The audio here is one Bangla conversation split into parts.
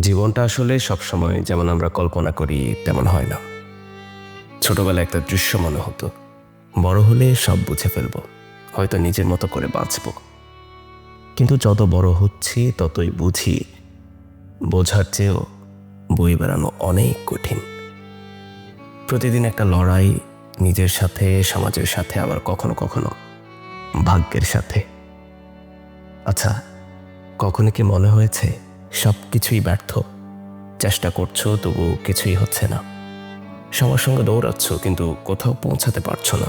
জীবনটা আসলে সবসময় যেমন আমরা কল্পনা করি তেমন হয় না। ছোটবেলায় একটা দৃশ্য মনে হতো, বড় হলে সব বুঝে ফেলবো, হয়তো নিজের মতো করে বাঁচব। কিন্তু যত বড় হচ্ছি ততই বুঝি বোঝার চেয়েও বই বেড়ানো অনেক কঠিন। প্রতিদিন একটা লড়াই, নিজের সাথে, সমাজের সাথে, আবার কখনো কখনো ভাগ্যের সাথে। আচ্ছা, কখনো কি মনে হয়েছে সব কিছুই ব্যর্থ? চেষ্টা করছো তবু কিছুই হচ্ছে না। সবার সঙ্গে দৌড়াচ্ছ কিন্তু কোথাও পৌঁছাতে পারছো না।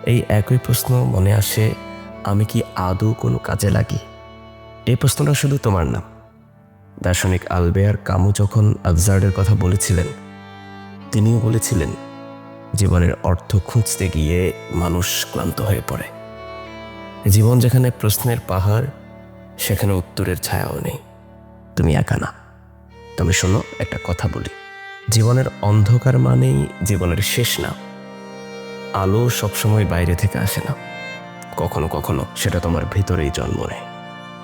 এই একই প্রশ্ন মনে আসে, আমি কি আদৌ কোনো কাজে লাগি? এই প্রশ্নটা শুধু তোমার না। দার্শনিক আলবেয়ার কামু যখন আবসার্ডের কথা বলেছিলেন, তিনিও বলেছিলেন জীবনের অর্থ খুঁজতে গিয়ে মানুষ ক্লান্ত হয়ে পড়ে। জীবন যেখানে প্রশ্নের পাহাড়, সেখানে উত্তরের ছায়াও নেই। তুমি একা না। তবে শোনো, একটা কথা বলি, জীবনের অন্ধকার মানেই জীবনের শেষ না। আলো সবসময় বাইরে থেকে আসে না, কখনো কখনো সেটা তোমার ভিতরেই জন্ম নেয়।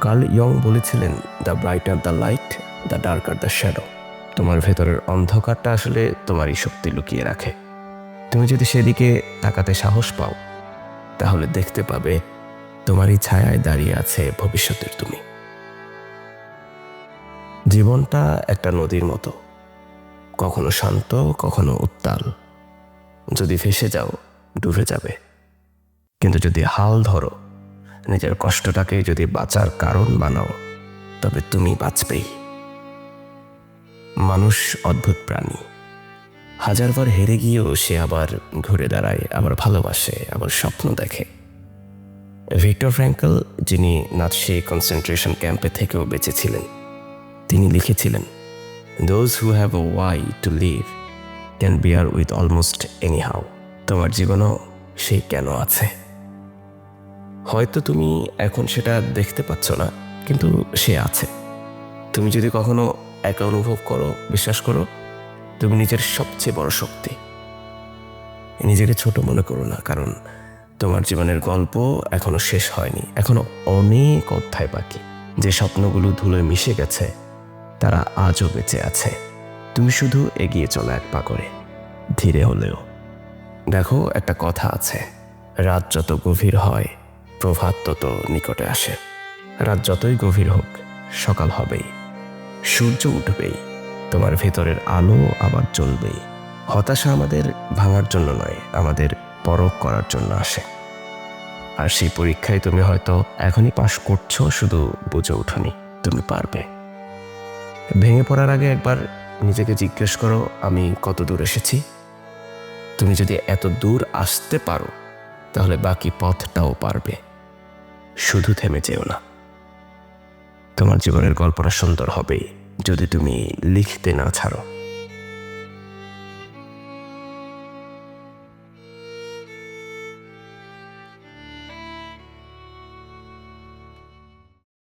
কার্ল ইয়ং বলেছিলেন, the brighter the light, the darker the shadow. তোমার ভেতরের অন্ধকারটা আসলে তোমারই শক্তি লুকিয়ে রাখে। তুমি যদি সেদিকে তাকাতে সাহস পাও, তাহলে দেখতে পাবে তোমারই ছায়ায় দাঁড়িয়ে আছে ভবিষ্যতের তুমি। জীবনটা একটা নদীর মতো, কখনো শান্ত, কখনো উত্তাল। যদি ভেসে যাও, ডুবে যাবে। কিন্তু যদি হাল ধরো, নিজের কষ্টটাকে যদি বাঁচার কারণ বানাও, তবে তুমি বাঁচবেই। মানুষ অদ্ভুত প্রাণী। হাজারবার হেরে গিয়েও সে আবার ঘুরে দাঁড়ায়, আবার ভালোবাসে, আবার স্বপ্ন দেখে। ভিক্টর ফ্র্যাঙ্কল, যিনি নাৎসি কনসেন্ট্রেশন ক্যাম্পে থেকেও বেঁচেছিলেন, তিনি লিখেছিলেন, those who have a why to live can bear with almost any how. তোমার জীবনও সেই কেন আছে। হয়তো তুমি এখন সেটা দেখতে পাচ্ছ না, কিন্তু সে আছে। তুমি যদি কখনো একা অনুভব করো, বিশ্বাস করো, তুমি নিজের সবচেয়ে বড় শক্তি। নিজেকে ছোট মনে করো না, কারণ তোমার জীবনের গল্প এখনো শেষ হয়নি। এখনো অনেক অধ্যায় বাকি। যে স্বপ্নগুলো ধুলোয় মিশে গেছে, তারা আজও বেঁচে আছে। তুমি শুধু এগিয়ে চলো এক পা করে, ধীরে হলেও। দেখো, একটা কথা আছে, রাত যত গভীর হয়, প্রভাত তত নিকটে আসে। রাত যতই গভীর হোক, সকাল হবেই, সূর্য উঠবেই, তোমার ভেতরের আলো আবার জ্বলবেই। হতাশা আমাদের ভাঙার জন্য নয়, আমাদের পরখ করার জন্য আসে। আর সেই পরীক্ষায় তুমি হয়তো এখনই পাশ করছো, শুধু বুঝে ওঠোনি তুমি পারবে। ভেঙে পড়ার আগে একবার নিজেকে জিজ্ঞেস করো, আমি কত দূর এসেছি? তুমি যদি এত দূর আসতে পারো, তাহলে বাকি পথটাও পারবে। শুধু থেমে যেও না। তোমার জীবনের গল্পটা সুন্দর হবেই যদি তুমি লিখতে না ছাড়ো।